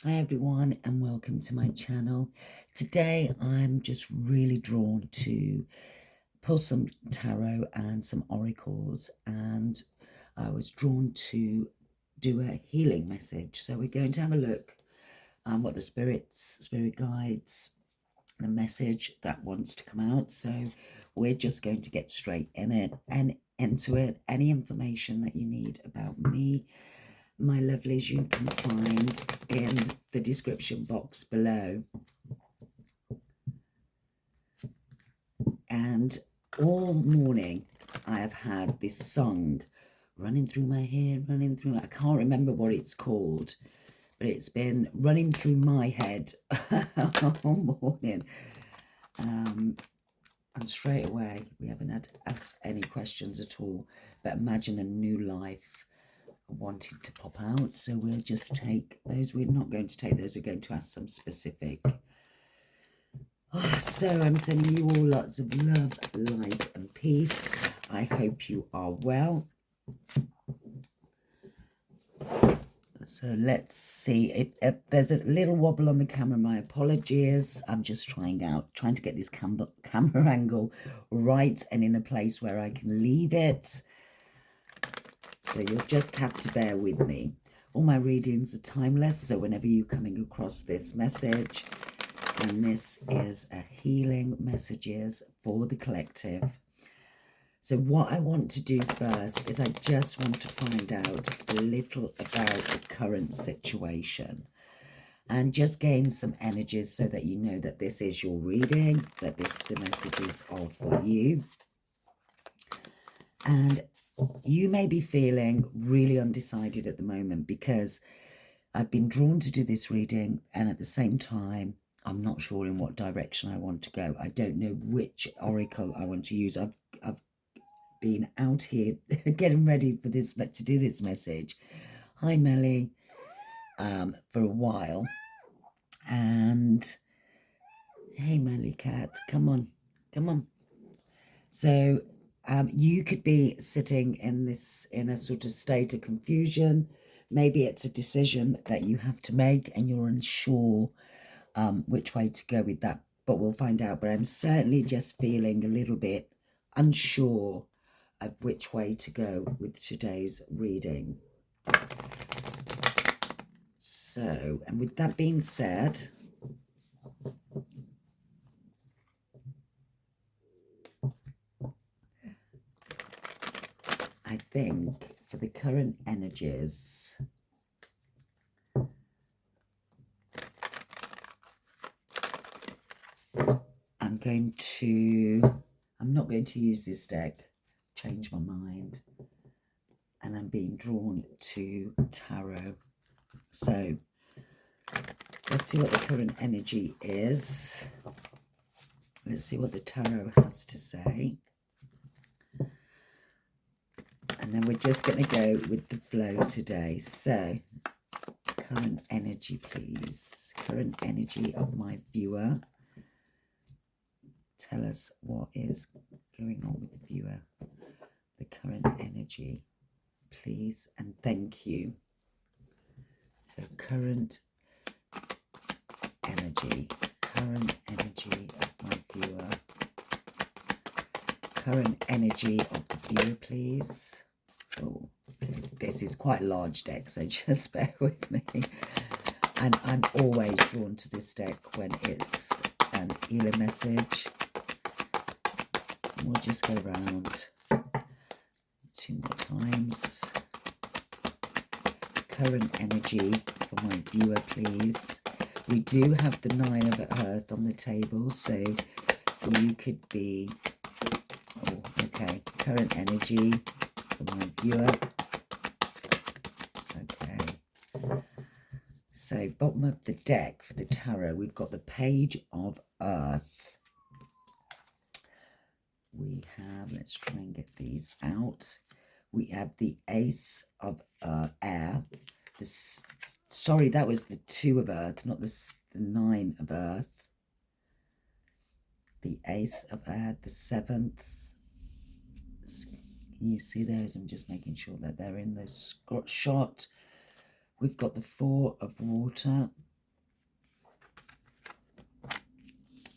Hi everyone and welcome to my channel. Today I'm just really drawn to pull some tarot and some oracles, and I was drawn to do a healing message. So we're going to have a look what the spirit guides, the message that wants to come out. So we're just going to get straight in it and into it. Any information that you need about me, my lovelies, you can find in the description box below. And all morning I have had this song running through my head, I can't remember what it's called, but it's been running through my head all morning. And straight away, we haven't had asked any questions at all, but imagine a new life wanted to pop out. So we'll just take those. We're not going to take those. We're going to ask some specific. So I'm sending you all lots of love, light and peace. I hope you are well. So let's see. If there's a little wobble on the camera, my apologies. I'm just trying to get this camera angle right and in a place where I can leave it. So you'll just have to bear with me. All my readings are timeless, so whenever you're coming across this message, and this is a healing messages for the collective. So what I want to do first is I just want to find out a little about the current situation and just gain some energies so that you know that this is your reading, that the messages are for you. And you may be feeling really undecided at the moment because I've been drawn to do this reading, and at the same time I'm not sure in what direction I want to go. I don't know which oracle I want to use. I've been out here getting ready for this, but to do this message. Hi Melly, for a while, and hey Melly cat, come on. So you could be sitting in a sort of state of confusion. Maybe it's a decision that you have to make and you're unsure which way to go with that, but we'll find out. But I'm certainly just feeling a little bit unsure of which way to go with today's reading. So, and with that being said, I think for the current energies, I'm not going to use this deck, change my mind, and I'm being drawn to tarot. So let's see what the current energy is. Let's see what the tarot has to say. And then we're just going to go with the flow today. So current energy, please. Current energy of my viewer. Tell us what is going on with the viewer. The current energy, please, and thank you. So current energy of my viewer. Current energy of the viewer, please. Oh, okay. This is quite a large deck, so just bear with me. And I'm always drawn to this deck when it's an healer message. We'll just go around 2 more times. Current energy for my viewer, please. We do have the 9 of Earth on the table, so you could be... Oh, okay. Current energy for my viewer. Okay. So, bottom of the deck for the tarot, we've got the Page of Earth. We have, let's try and get these out. We have the Ace of Air. Sorry, that was the 2 of Earth, not the 9 of Earth. The Ace of Air, the 7th. Can you see those? I'm just making sure that they're in the shot. We've got the 4 of Water.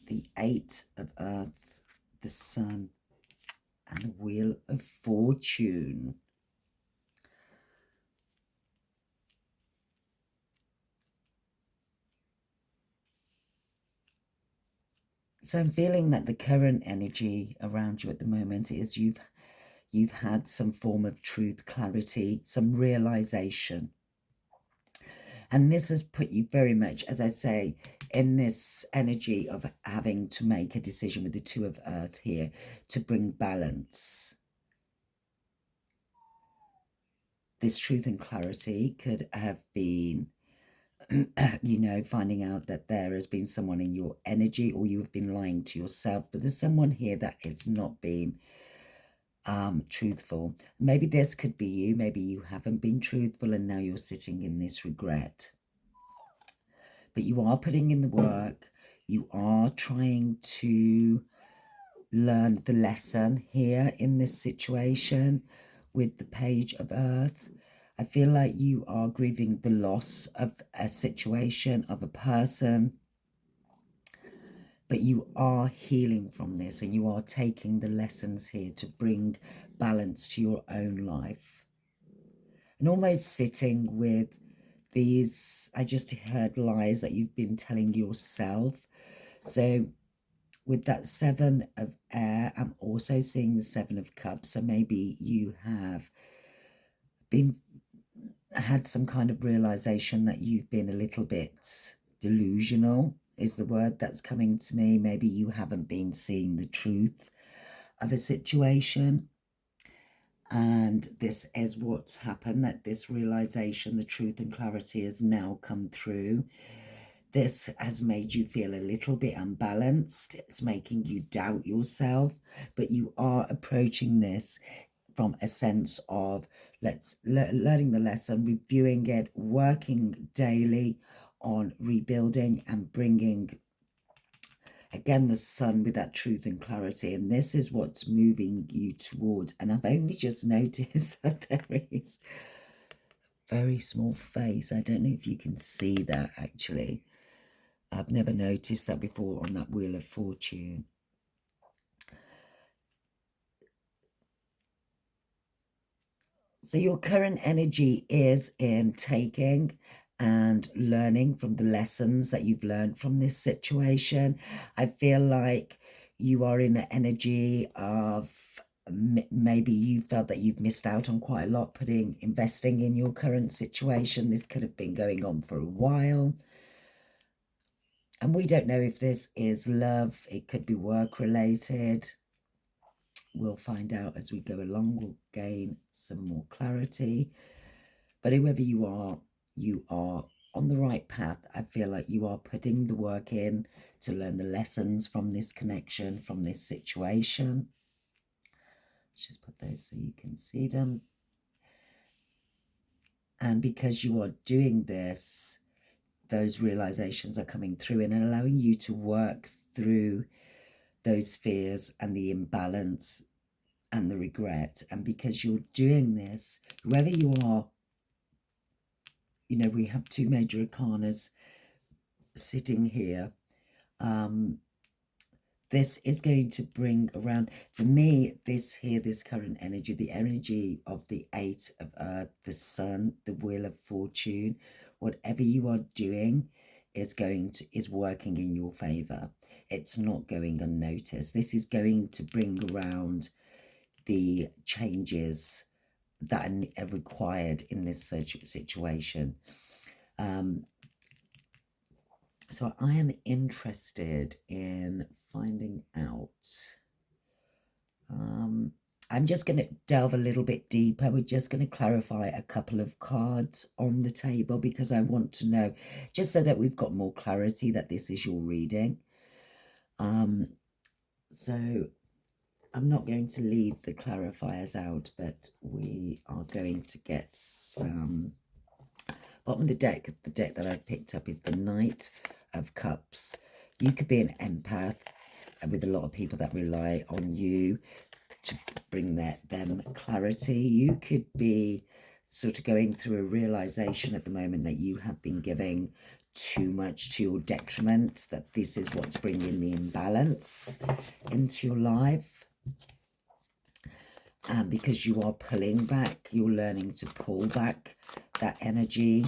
the Eight of Earth, the Sun, and the Wheel of Fortune. So I'm feeling that the current energy around you at the moment is you've had some form of truth, clarity, some realization. And this has put you very much, as I say, in this energy of having to make a decision with the Two of Earth here to bring balance. This truth and clarity could have been, you know, finding out that there has been someone in your energy, or you have been lying to yourself, but there's someone here that has not been truthful. Maybe this could be you. Maybe you haven't been truthful and now you're sitting in this regret. But you are putting in the work. You are trying to learn the lesson here in this situation with the Page of Earth. I feel like you are grieving the loss of a situation, of a person, but you are healing from this, and you are taking the lessons here to bring balance to your own life. And almost sitting with these, I just heard lies that you've been telling yourself. So with that Seven of Air, I'm also seeing the Seven of Cups. So maybe you have had some kind of realization that you've been a little bit delusional, is the word that's coming to me. Maybe you haven't been seeing the truth of a situation. And this is what's happened, that this realization, the truth and clarity has now come through. This has made you feel a little bit unbalanced. It's making you doubt yourself, but you are approaching this from a sense of learning the lesson, reviewing it, working daily on rebuilding and bringing, again, the Sun with that truth and clarity. And this is what's moving you towards. And I've only just noticed that there is a very small face. I don't know if you can see that, actually. I've never noticed that before on that Wheel of Fortune. So your current energy is in taking and learning from the lessons that you've learned from this situation. I feel like you are in an energy of maybe you felt that you've missed out on quite a lot investing in your current situation. This could have been going on for a while. And we don't know if this is love. It could be work related. We'll find out as we go along. We'll gain some more clarity. But whoever you are on the right path. I feel like you are putting the work in to learn the lessons from this connection, from this situation. Let's just put those so you can see them. And because you are doing this, those realizations are coming through and allowing you to work through those fears and the imbalance and the regret. And because you're doing this, whoever you are, you know, we have two major arcanas sitting here. This is going to bring around, for me, this current energy, the energy of the Eight of Earth, the Sun, the Wheel of Fortune, whatever you are doing is working in your favor. It's not going unnoticed. This is going to bring around the changes that are required in this situation. So I am interested in finding out. I'm just going to delve a little bit deeper. We're just going to clarify a couple of cards on the table because I want to know, just so that we've got more clarity that this is your reading. So I'm not going to leave the clarifiers out, but we are going to get some. Bottom of the deck that I picked up is the Knight of Cups. You could be an empath with a lot of people that rely on you to bring them clarity. You could be sort of going through a realization at the moment that you have been giving too much to your detriment, that this is what's bringing the imbalance into your life. And because you are pulling back, you're learning to pull back that energy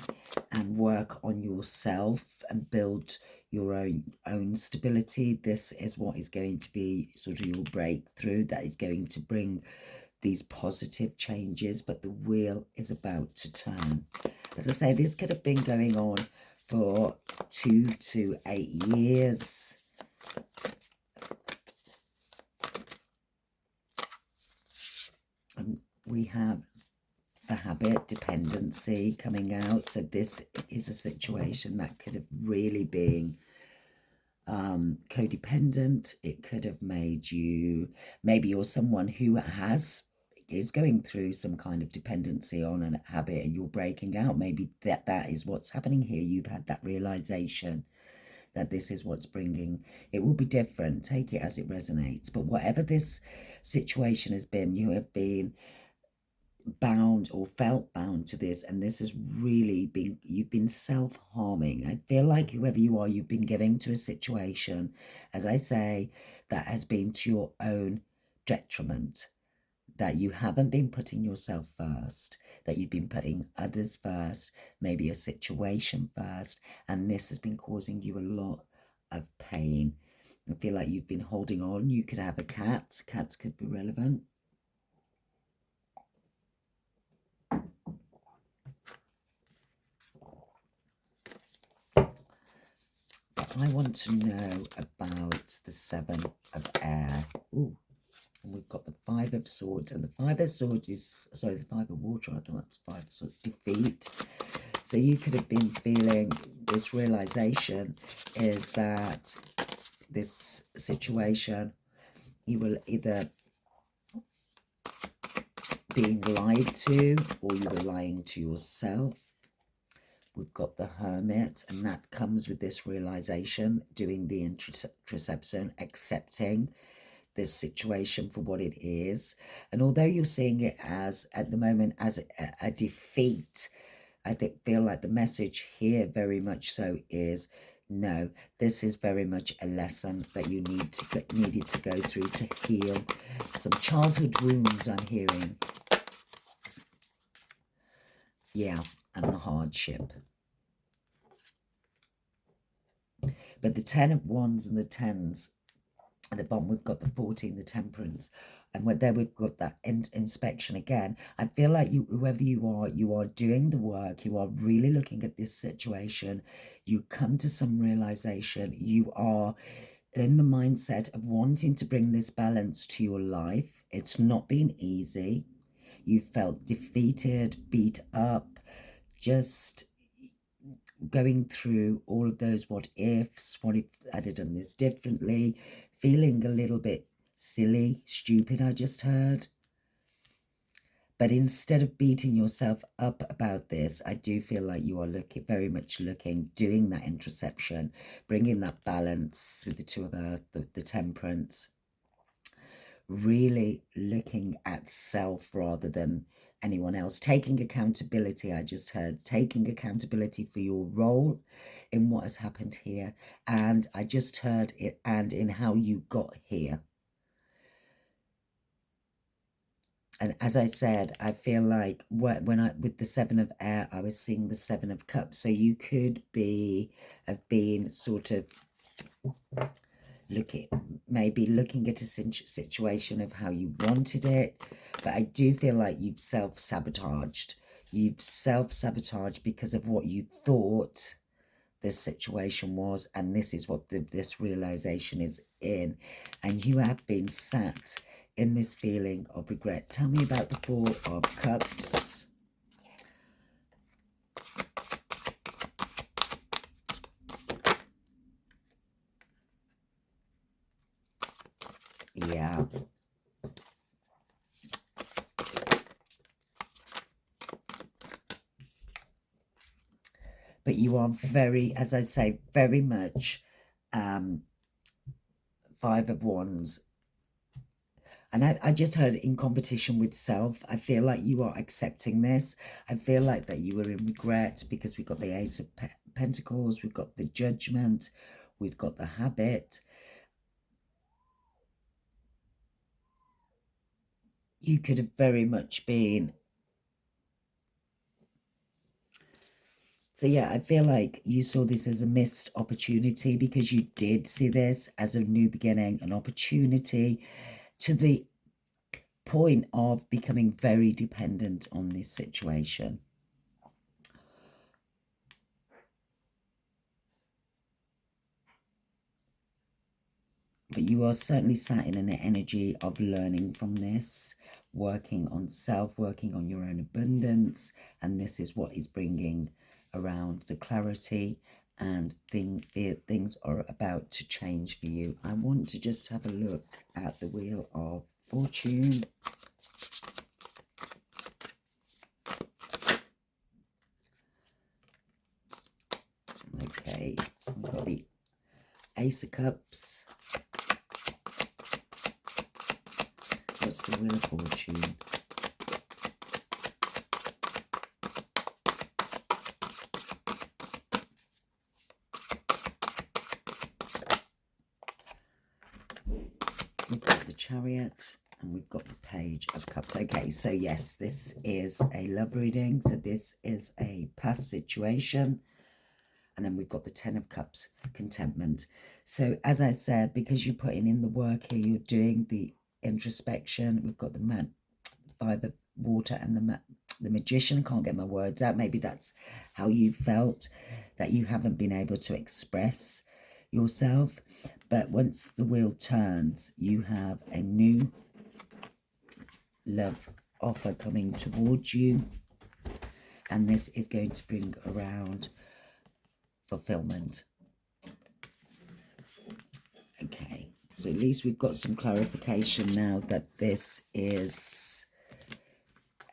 and work on yourself and build your own stability. This is what is going to be sort of your breakthrough, that is going to bring these positive changes, but the wheel is about to turn. As I say, this could have been going on for 2 to 8 years. And we have the habit dependency coming out. So this is a situation that could have really been codependent. It could have made you, maybe you're someone who is going through some kind of dependency on a habit and you're breaking out. Maybe that is what's happening here. You've had that realization that this is what's bringing. It will be different. Take it as it resonates. But whatever this situation has been, you have been bound or felt bound to this, and this has really been, you've been self-harming. I feel like whoever you are, you've been giving to a situation, as I say, that has been to your own detriment, that you haven't been putting yourself first, that you've been putting others first, maybe a situation first, and this has been causing you a lot of pain. I feel like you've been holding on. You could have a cat. Cats could be relevant. I want to know about the 7 of air. Ooh, and we've got the 5 of swords, and the 5 of swords is, sorry, the 5 of water. I thought that was 5 of swords, defeat. So you could have been feeling this realization is that this situation, you will either being lied to or you were lying to yourself. We've got the Hermit, and that comes with this realization, doing the introspection, accepting this situation for what it is. And although you're seeing it as, at the moment, as a defeat, I feel like the message here very much so is, no, this is very much a lesson that you needed to go through to heal some childhood wounds, I'm hearing. Yeah, and the hardship. But the 10 of wands and the 10s at the bottom, we've got the 14, the temperance, and there we've got that inspection again. I feel like whoever you are doing the work. You are really looking at this situation. You come to some realization. You are in the mindset of wanting to bring this balance to your life. It's not been easy. You felt defeated, beat up, just going through all of those what ifs, what if I'd have done this differently, feeling a little bit silly, stupid, I just heard. But instead of beating yourself up about this, I do feel like you are very much doing that introspection, bringing that balance with the 2 of earth, the temperance, really looking at self rather than anyone else, taking accountability. I just heard taking accountability for your role in what has happened here, and I just heard it, and in how you got here. And as I said, I feel like with the 7 of air, I was seeing the 7 of cups. So you could have been sort of maybe looking at a situation of how you wanted it. But I do feel like you've self-sabotaged. You've self-sabotaged because of what you thought this situation was. And this is what this realization is in. And you have been sat in this feeling of regret. Tell me about the 4 of cups. Yeah. But you are very, as I say, very much 5 of wands. And I just heard in competition with self. I feel like you are accepting this. I feel like that you were in regret because we've got the Ace of Pentacles, we've got the Judgment, we've got the Habit. You could have very much been. So yeah, I feel like you saw this as a missed opportunity because you did see this as a new beginning, an opportunity to the point of becoming very dependent on this situation. But you are certainly sat in an energy of learning from this, working on self, working on your own abundance. And this is what is bringing around the clarity, and things are about to change for you. I want to just have a look at the Wheel of Fortune. Okay, I've got the Ace of Cups. What's the Wheel of Fortune? We've got the Chariot and we've got the Page of Cups. Okay, so yes, this is a love reading. So this is a past situation. And then we've got the Ten of Cups, contentment. So as I said, because you're putting in the work here, you're doing the introspection. We've got the Five of Water and the Magician. Can't get my words out. Maybe that's how you felt, that you haven't been able to express yourself. But once the wheel turns, you have a new love offer coming towards you. And this is going to bring around fulfillment. Okay, so at least we've got some clarification now that this is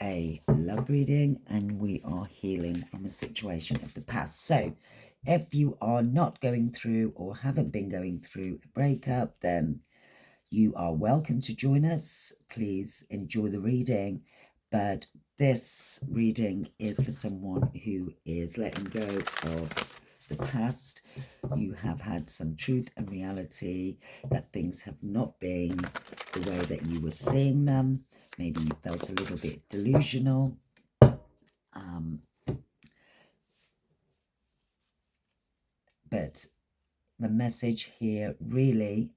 a love reading and we are healing from a situation of the past. So if you are not going through or haven't been going through a breakup, then you are welcome to join us. Please enjoy the reading. But this reading is for someone who is letting go of the past. You have had some truth and reality that things have not been the way that you were seeing them. Maybe you felt a little bit delusional. But the message here really,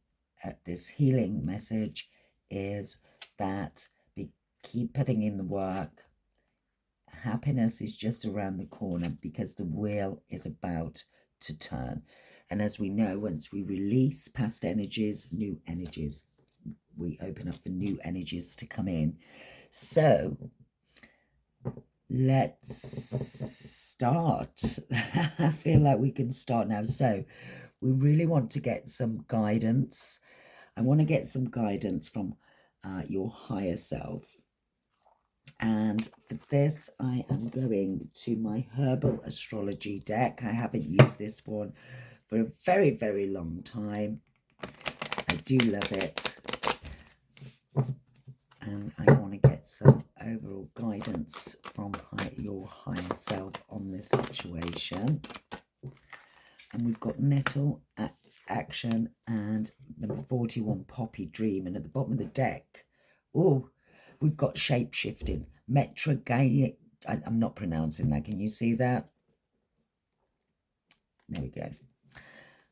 this healing message, is that keep putting in the work. Happiness is just around the corner because the wheel is about to turn. And as we know, once we release past energies, new energies, we open up for new energies to come in. So let's start. I feel like we can start now. So we really want to get some guidance. I want to get some guidance from your higher self. And for this, I am going to my herbal astrology deck. I haven't used this one for a very, very long time. I do love it. And I want to get some overall guidance from your higher self on this situation. And we've got Nettle, Action, and number 41, Poppy, Dream. And at the bottom of the deck, oh, we've got Shape-Shifting, Metrogaic. I'm not pronouncing that. Can you see that? There we go.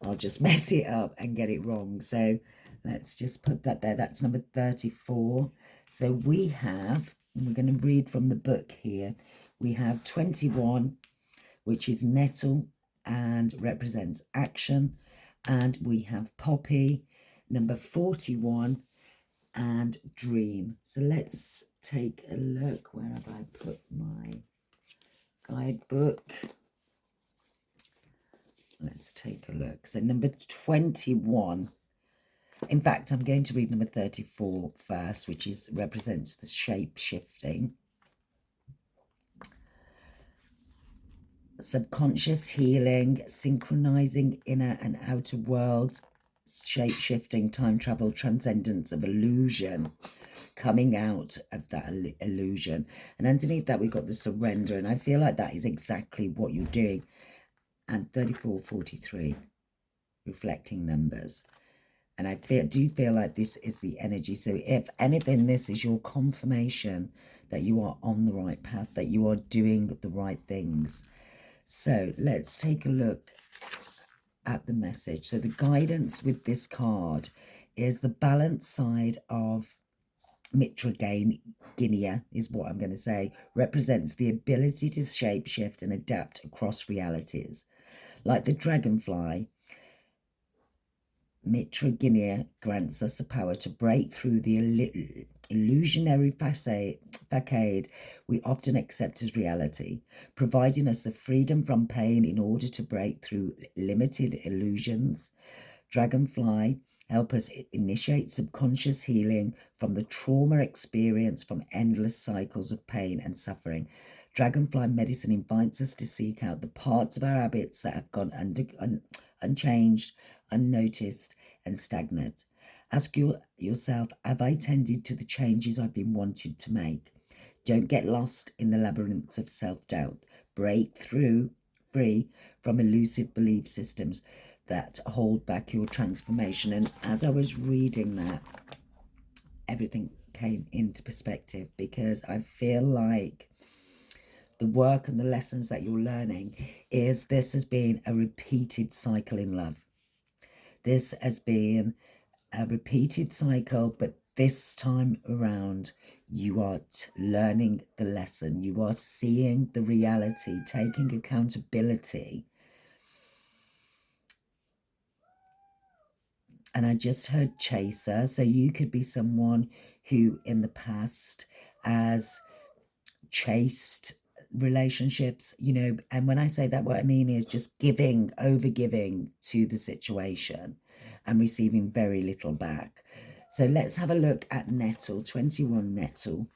I'll just mess it up and get it wrong. So let's just put that there. That's number 34. So we have, and we're going to read from the book here, we have 21, which is Nettle and represents action. And we have Poppy, number 41, and Dream. So let's take a look. Where have I put my guidebook? Let's take a look. So number 21. In fact, I'm going to read number 34 first, which represents the shape-shifting. Subconscious healing, synchronizing inner and outer worlds, shape-shifting, time travel, transcendence of illusion. coming out of that illusion. And underneath that, we've got the surrender. And I feel like that is exactly what you're doing. And 34, 43, reflecting numbers. And I do feel like this is the energy. So if anything, this is your confirmation that you are on the right path, that you are doing the right things. So let's take a look at the message. So the guidance with this card is the balance side of Mitra Guinea, is what I'm going to say, represents the ability to shapeshift and adapt across realities. Like the dragonfly, Mitra Guinea grants us the power to break through the illusionary facade we often accept as reality, providing us the freedom from pain in order to break through limited illusions. Dragonfly help us initiate subconscious healing from the trauma experience from endless cycles of pain and suffering. Dragonfly medicine invites us to seek out the parts of our habits that have gone unchanged, unnoticed, and stagnant. Ask yourself, have I tended to the changes I've been wanting to make? Don't get lost in the labyrinths of self-doubt. Break free from elusive belief systems that hold back your transformation. And as I was reading that, everything came into perspective, because I feel like the work and the lessons that you're learning is this has been a repeated cycle in love. This has been a repeated cycle, but this time around, you are learning the lesson. You are seeing the reality, taking accountability. And I just heard chaser. So you could be someone who in the past has chased relationships, you know, and when I say that, what I mean is just giving, over giving to the situation and receiving very little back. So let's have a look at Nettle, 21 Nettle.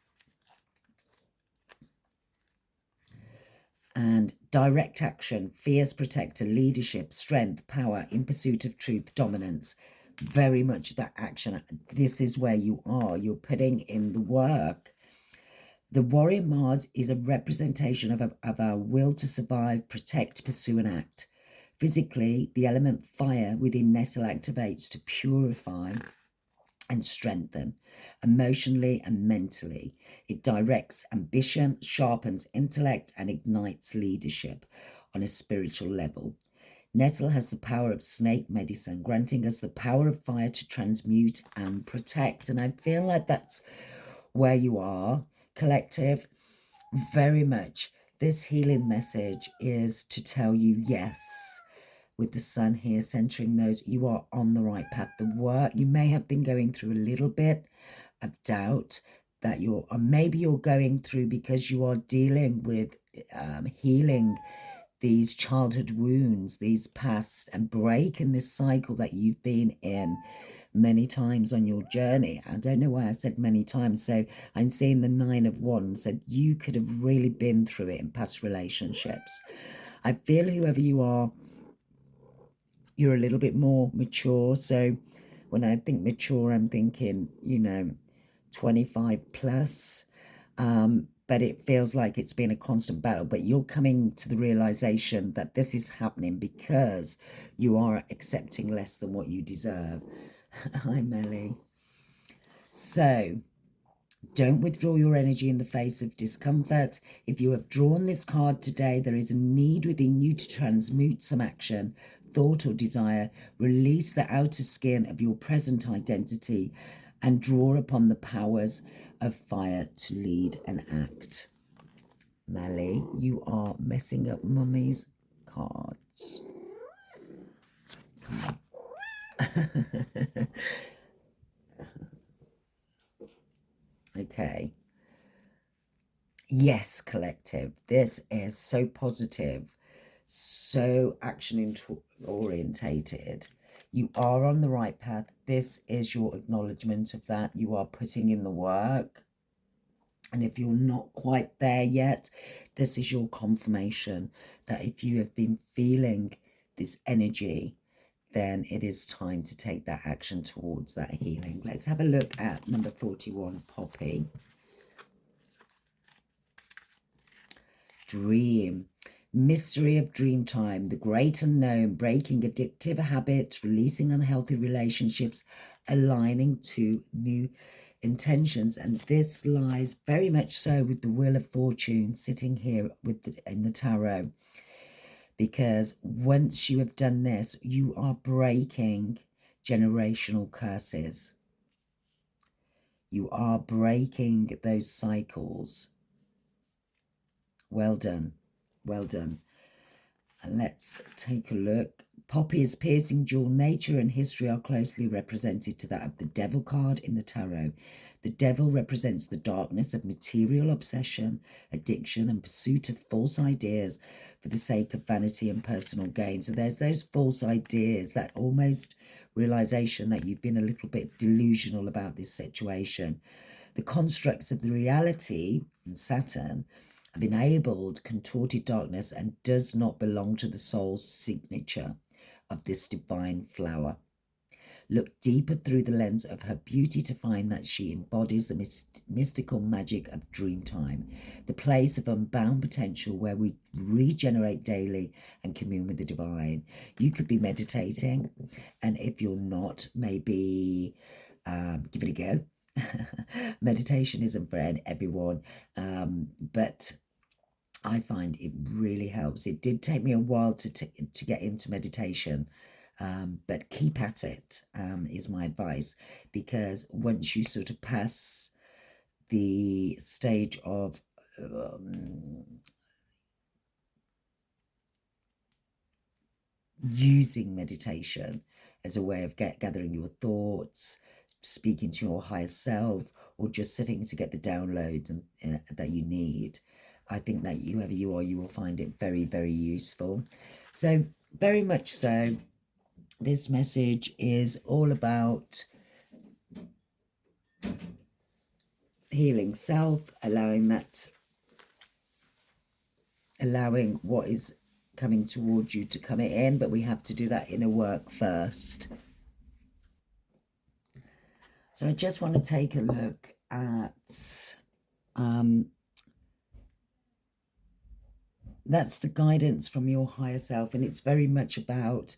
And direct action, fierce protector, leadership, strength, power, in pursuit of truth, dominance. Very much that action. This is where you are. You're putting in the work. The warrior Mars is a representation of our will to survive, protect, pursue, and act. Physically, the element fire within Nettle activates to purify and strengthen. Emotionally and mentally, it directs ambition, sharpens intellect, and ignites leadership on a spiritual level. Nettle has the power of snake medicine, granting us the power of fire to transmute and protect. And I feel like that's where you are, collective. Very much this healing message is to tell you, yes, with the sun here centering those, you are on the right path. The work, you may have been going through a little bit of doubt that or maybe you're going through because you are dealing with healing these childhood wounds, these past, and breaking this cycle that you've been in many times on your journey. I don't know why I said many times. So I'm seeing the 9 of Wands, that you could have really been through it in past relationships. I feel whoever you are, you're a little bit more mature. So when I think mature, I'm thinking, you know, 25 plus. But it feels like it's been a constant battle. But you're coming to the realization that this is happening because you are accepting less than what you deserve. Hi, Melly. So don't withdraw your energy in the face of discomfort. If you have drawn this card today, there is a need within you to transmute some action, thought, or desire. Release the outer skin of your present identity and draw upon the powers of fire to lead and act. Mally, you are messing up Mummy's cards. Come on. Okay. Yes, collective. This is so positive, so action orientated. You are on the right path. This is your acknowledgement of that. You are putting in the work. And if you're not quite there yet, this is your confirmation that if you have been feeling this energy, then it is time to take that action towards that healing. Let's have a look at number 41, Poppy. Dream. Mystery of dream time, the great unknown, breaking addictive habits, releasing unhealthy relationships, aligning to new intentions. And this lies very much so with the Wheel of Fortune sitting here with in the tarot. Because once you have done this, you are breaking generational curses. You are breaking those cycles. Well done. Well done. And let's take a look. Poppy's piercing jewel, nature and history are closely represented to that of the devil card in the tarot. The devil represents the darkness of material obsession, addiction and pursuit of false ideas for the sake of vanity and personal gain. So there's those false ideas, that almost realization that you've been a little bit delusional about this situation. The constructs of the reality, and Saturn, have enabled contorted darkness and does not belong to the soul's signature of this divine flower. Look deeper through the lens of her beauty to find that she embodies the mystical magic of dreamtime, the place of unbound potential where we regenerate daily and commune with the divine. You could be meditating, and if you're not, maybe give it a go. Meditation isn't for everyone, but I find it really helps. It did take me a while to get into meditation, but keep at it, is my advice, because once you sort of pass the stage of using meditation as a way of gathering your thoughts, speaking to your higher self, or just sitting to get the downloads that you need, I think that whoever you are, you will find it very, very useful. So very much so, this message is all about healing self, allowing what is coming towards you to come in, but we have to do that inner work first. So I just want to take a look at that's the guidance from your higher self, and it's very much about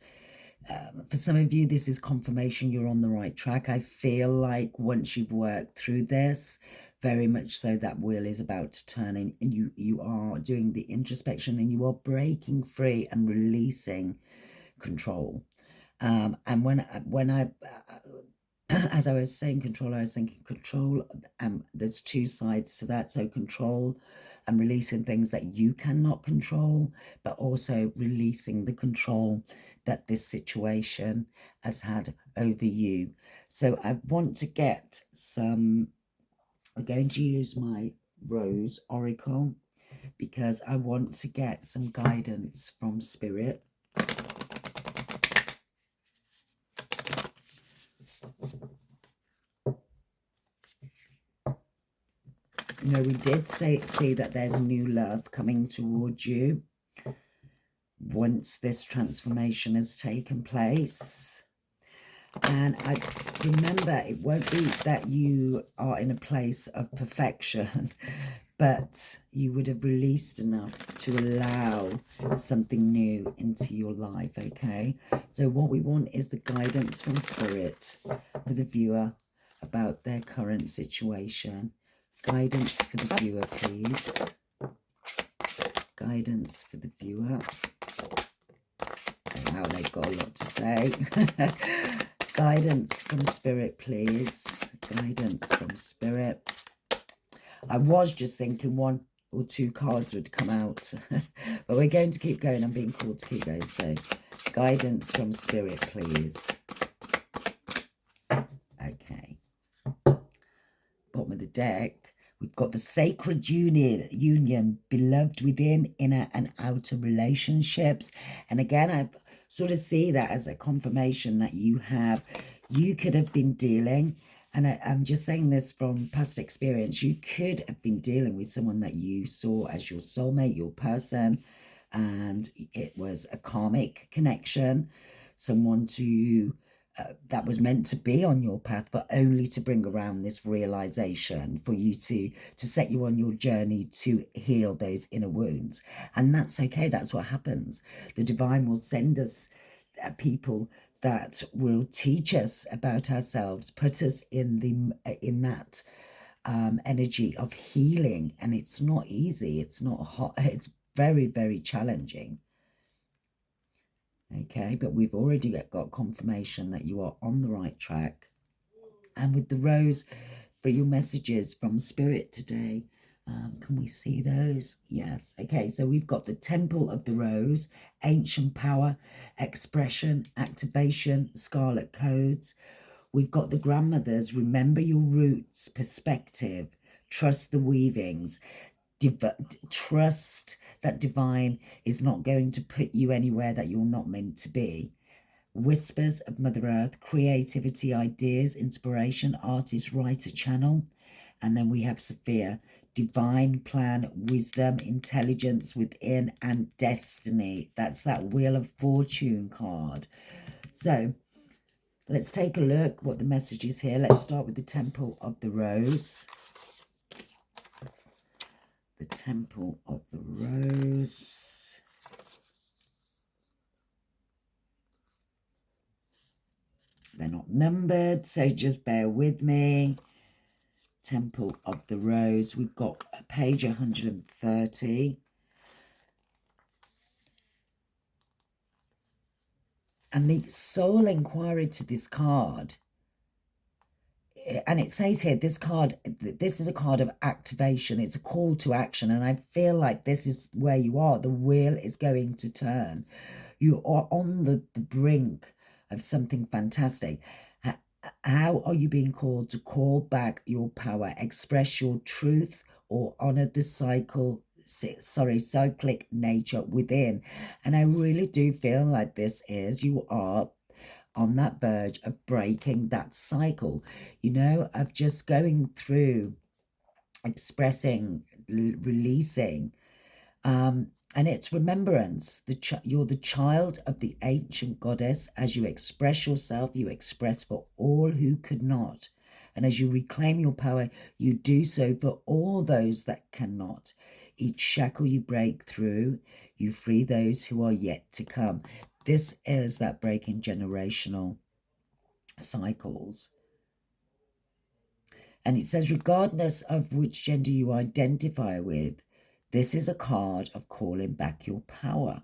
for some of you, this is confirmation you're on the right track. I feel like once you've worked through this, very much so, that wheel is about to turn, and you are doing the introspection, and you are breaking free and releasing control. And when I as I was saying control, I was thinking control, there's two sides to that. So control and releasing things that you cannot control, but also releasing the control that this situation has had over you. So I want to get some, I'm going to use my Rose Oracle, because I want to get some guidance from Spirit. You know, we did see that there's new love coming towards you once this transformation has taken place. And I remember, it won't be that you are in a place of perfection, but you would have released enough to allow something new into your life, okay? So what we want is the guidance from Spirit for the viewer about their current situation. Guidance for the viewer, please. Guidance for the viewer. Wow, they've got a lot to say. Guidance from Spirit, please. Guidance from Spirit. I was just thinking one or two cards would come out, but we're going to keep going. I'm being called to keep going. So, guidance from Spirit, please. Okay. Bottom of the deck. We've got the sacred union, beloved within, inner and outer relationships. And again, I sort of see that as a confirmation that you could have been dealing, and I'm just saying this from past experience, you could have been dealing with someone that you saw as your soulmate, your person, and it was a karmic connection. someone to that was meant to be on your path, but only to bring around this realization for you to set you on your journey to heal those inner wounds. And that's okay. That's what happens. The divine will send us people that will teach us about ourselves, put us in that energy of healing. And it's not easy. It's not hot. It's very, very challenging. Okay, but we've already got confirmation that you are on the right track. And with the rose for your messages from Spirit today, can we see those? Yes. Okay, so we've got the Temple of the Rose, ancient power, expression, activation, scarlet codes. We've got the grandmothers, remember your roots, perspective, trust the weavings. Trust that divine is not going to put you anywhere that you're not meant to be. Whispers of Mother Earth, creativity, ideas, inspiration, artist, writer, channel. And then we have Sophia, divine plan, wisdom, intelligence within, and destiny. That's that Wheel of Fortune card. So let's take a look what the message is here. Let's start with the Temple of the Rose. The Temple of the Rose. They're not numbered, so just bear with me. Temple of the Rose. We've got page 130. And the soul inquiry to this card, and it says here, this card, this is a card of activation. It's a call to action. And I feel like this is where you are. The wheel is going to turn. You are on the brink of something fantastic. How are you being called to call back your power, express your truth, or honor the cyclic nature within? And I really do feel like this is, you are on that verge of breaking that cycle, you know, of just going through, expressing, releasing. And it's remembrance. You're the child of the ancient goddess. As you express yourself, you express for all who could not. And as you reclaim your power, you do so for all those that cannot. Each shackle you break through, you free those who are yet to come. This is that breaking generational cycles. And it says, regardless of which gender you identify with, this is a card of calling back your power.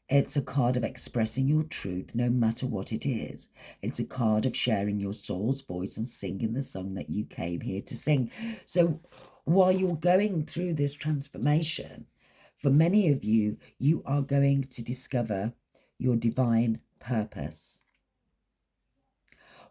It's a card of expressing your truth, no matter what it is. It's a card of sharing your soul's voice and singing the song that you came here to sing. So while you're going through this transformation, for many of you, you are going to discover your divine purpose.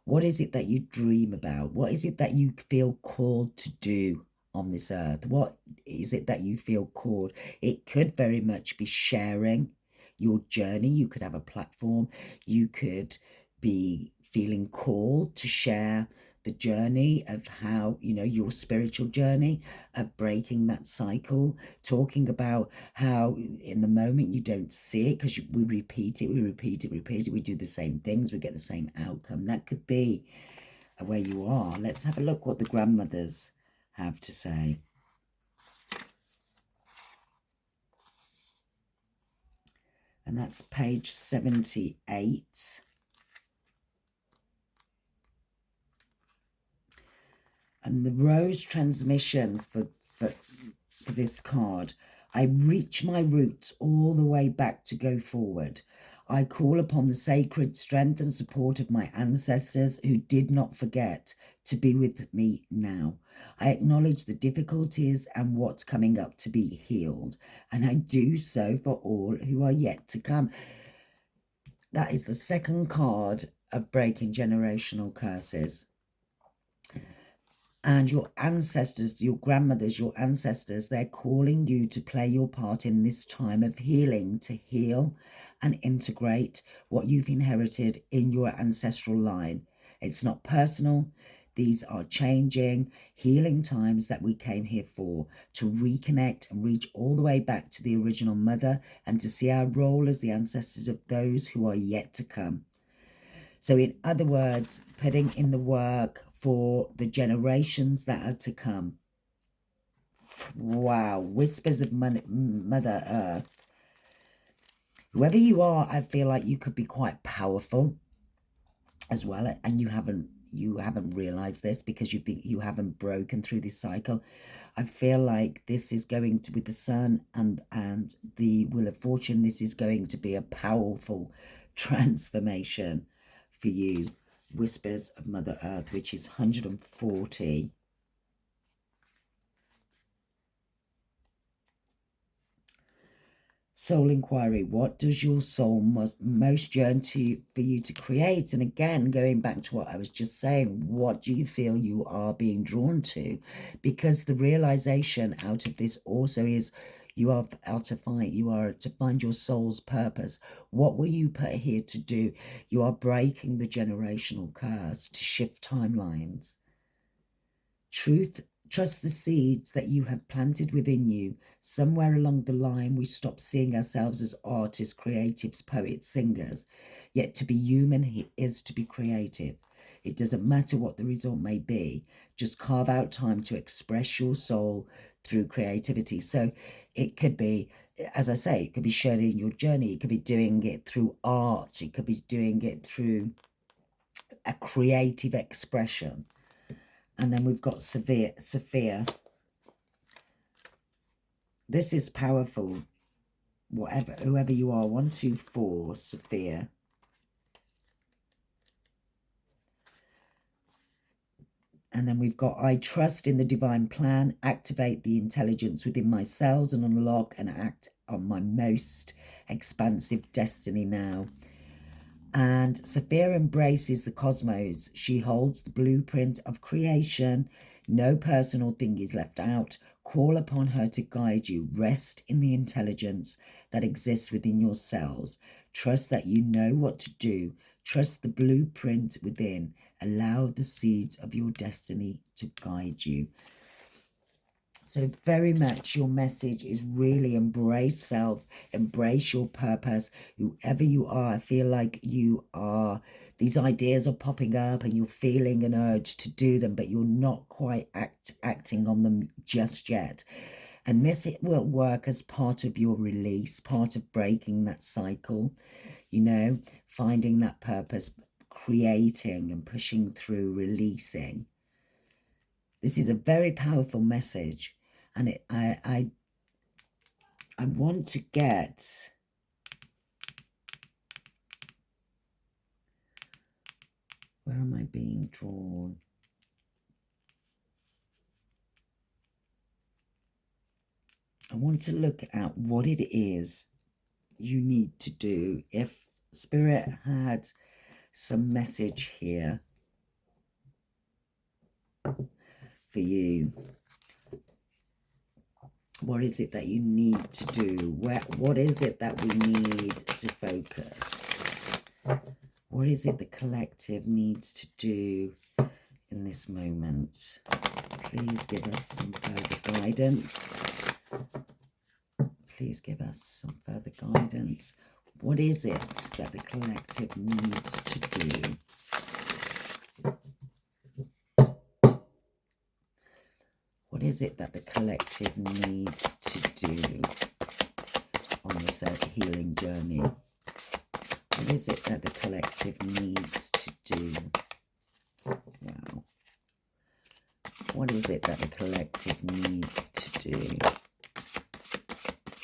What is it that you dream about? What is it that you feel called to do on this earth? What is it that you feel called? It could very much be sharing your journey. You could have a platform. You could be feeling called to share the journey of how, you know, your spiritual journey of breaking that cycle, talking about how in the moment you don't see it because we repeat it, we do the same things, we get the same outcome. That could be where you are. Let's have a look what the grandmothers have to say. And that's page 78. And the rose transmission for this card. I reach my roots all the way back to go forward. I call upon the sacred strength and support of my ancestors who did not forget to be with me now. I acknowledge the difficulties and what's coming up to be healed. And I do so for all who are yet to come. That is the second card of breaking generational curses. And your ancestors, your grandmothers, your ancestors, they're calling you to play your part in this time of healing, to heal and integrate what you've inherited in your ancestral line. It's not personal. These are changing, healing times that we came here for, to reconnect and reach all the way back to the original mother and to see our role as the ancestors of those who are yet to come. So in other words, putting in the work for the generations that are to come. Wow, whispers of Mother Earth. Whoever you are, I feel like you could be quite powerful as well, and you haven't realized this because you haven't broken through this cycle. I feel like this is going to, with the sun and the Wheel of Fortune, this is going to be a powerful transformation for you. Whispers of Mother Earth, which is 140. Soul inquiry. What does your soul most yearn for you to create? And again, going back to what I was just saying, what do you feel you are being drawn to? Because the realization out of this also is you are to find your soul's purpose. What were you put here to do? You are breaking the generational curse to shift timelines. Trust the seeds that you have planted within you. Somewhere along the line, we stop seeing ourselves as artists, creatives, poets, singers. Yet to be human is to be creative. It doesn't matter what the result may be. Just carve out time to express your soul through creativity. So it could be, as I say, it could be sharing your journey. It could be doing it through art. It could be doing it through a creative expression. And then we've got Sophia. This is powerful. Whoever you are, 1, 2, 4, Sophia. And then we've got, I trust in the divine plan, activate the intelligence within my cells and unlock and act on my most expansive destiny now. And Sophia embraces the cosmos. She holds the blueprint of creation. No personal thing is left out. Call upon her to guide you. Rest in the intelligence that exists within your cells. Trust that you know what to do. Trust the blueprint within. Allow the seeds of your destiny to guide you. So very much your message is really embrace self, embrace your purpose, whoever you are. I feel like you are, these ideas are popping up and you're feeling an urge to do them, but you're not quite acting on them just yet. And this, it will work as part of your release, part of breaking that cycle, you know, finding that purpose, creating and pushing through, releasing. This is a very powerful message. And I want to get, where am I being drawn? I want to look at what it is you need to do. If Spirit had some message here for you, what is it that you need to do? What is it that we need to focus? What is it the collective needs to do in this moment? Please give us some further guidance. Please give us some further guidance. What is it that the collective needs to do? What is it that the collective needs to do on this healing journey? What is it that the collective needs to do? Wow. What is it that the collective needs to do?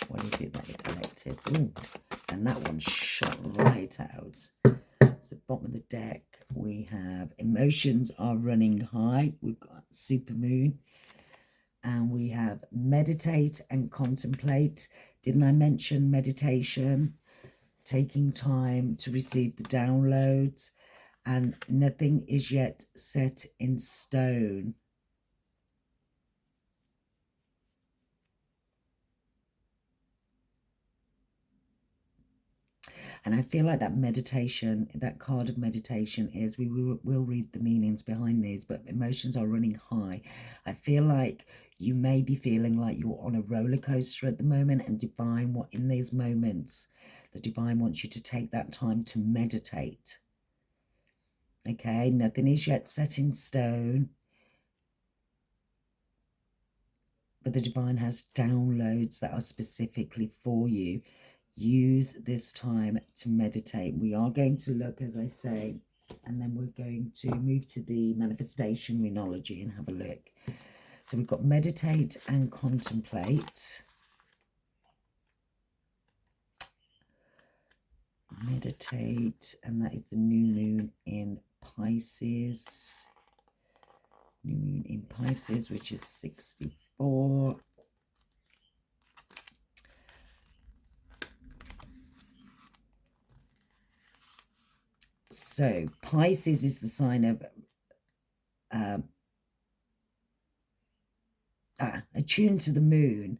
What is it that the collective... Ooh, and that one shot right out. So bottom of the deck, we have emotions are running high. We've got supermoon. And we have meditate and contemplate. Didn't I mention meditation? Taking time to receive the downloads. And nothing is yet set in stone. And I feel like that meditation, that card of meditation is, we will read the meanings behind these, but emotions are running high. I feel like you may be feeling like you're on a roller coaster at the moment, and divine, what in these moments, the divine wants you to take that time to meditate. Okay, nothing is yet set in stone, but the divine has downloads that are specifically for you. Use this time to meditate. We are going to look, as I say, and then we're going to move to the manifestation Moonology and have a look. So we've got meditate and contemplate. Meditate, and that is the new moon in Pisces. New moon in Pisces, which is 64. So Pisces is the sign of attuned to the moon.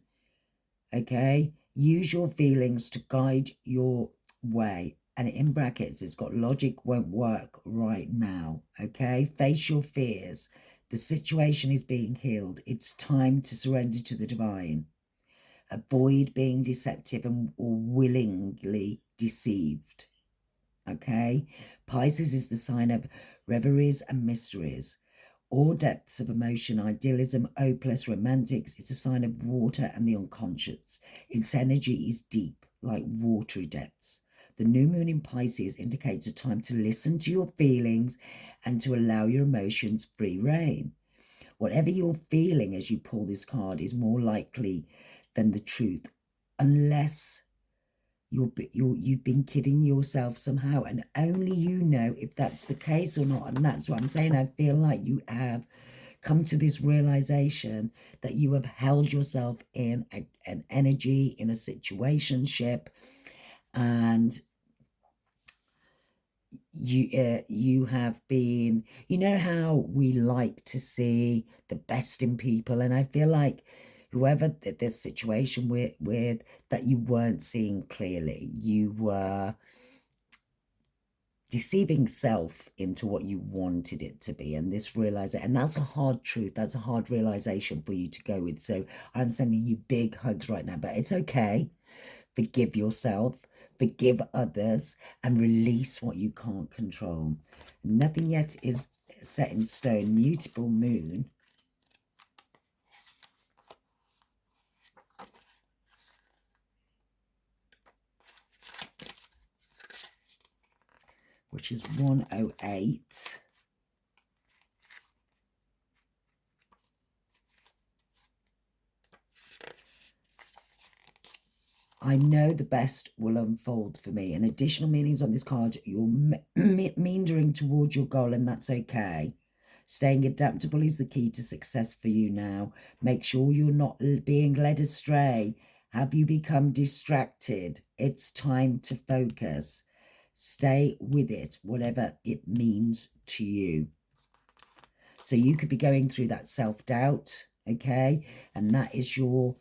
Okay, use your feelings to guide your way. And in brackets, it's got logic won't work right now. Okay, face your fears. The situation is being healed. It's time to surrender to the divine. Avoid being deceptive or willingly deceived. Okay, Pisces is the sign of reveries and mysteries. All depths of emotion, idealism, hopeless, romantics. It's a sign of water and the unconscious. Its energy is deep, like watery depths. The new moon in Pisces indicates a time to listen to your feelings and to allow your emotions free rein. Whatever you're feeling as you pull this card is more likely than the truth, unless you've been kidding yourself somehow, and only you know if that's the case or not. And that's what I'm saying. I feel like you have come to this realization that you have held yourself in an energy, in a situationship, and you have been, you know how we like to see the best in people, and I feel like whoever this situation with that you weren't seeing clearly, you were deceiving self into what you wanted it to be, and this realization, and that's a hard truth, that's a hard realization for you to go with. So I'm sending you big hugs right now, but it's okay. Forgive yourself, forgive others, and release what you can't control. Nothing yet is set in stone. Mutable moon. Which is 108. I know the best will unfold for me. And additional meanings on this card, you're meandering towards your goal, and that's okay. Staying adaptable is the key to success for you now. Make sure you're not being led astray. Have you become distracted? It's time to focus. Stay with it, whatever it means to you. So you could be going through that self-doubt, okay? And that is your,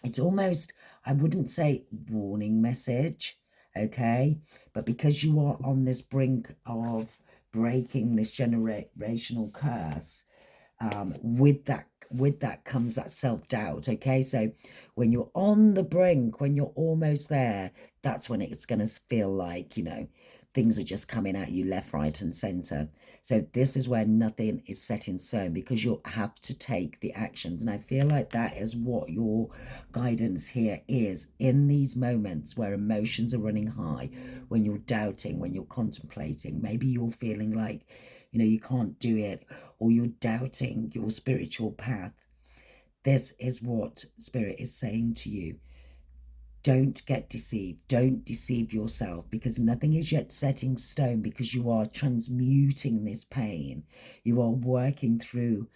it's almost, I wouldn't say warning message, okay? But because you are on this brink of breaking this generational curse, with that comes that self-doubt, okay? So when you're on the brink, when you're almost there, that's when it's going to feel like, you know, things are just coming at you left, right, and center. So this is where nothing is set in stone, because you'll have to take the actions. And I feel like that is what your guidance here is in these moments where emotions are running high, when you're doubting, when you're contemplating. Maybe you're feeling like, you know, you can't do it, or you're doubting your spiritual path. This is what Spirit is saying to you. Don't get deceived. Don't deceive yourself, because nothing is yet set in stone, because you are transmuting this pain. You are working through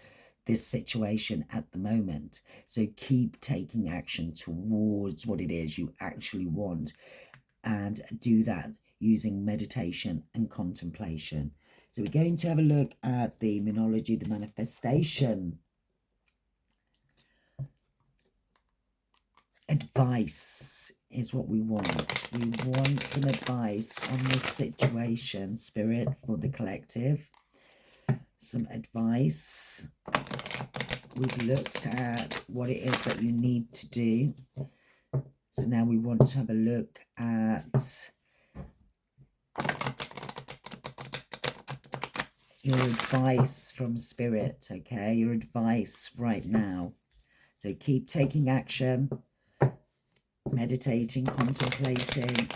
this situation at the moment. So keep taking action towards what it is you actually want, and do that using meditation and contemplation. So we're going to have a look at the Moonology, the manifestation. Advice is what we want. We want some advice on this situation, Spirit, for the collective. Some advice. We've looked at what it is that you need to do. So now we want to have a look at your advice from Spirit, okay? Your advice right now. So keep taking action, meditating, contemplating.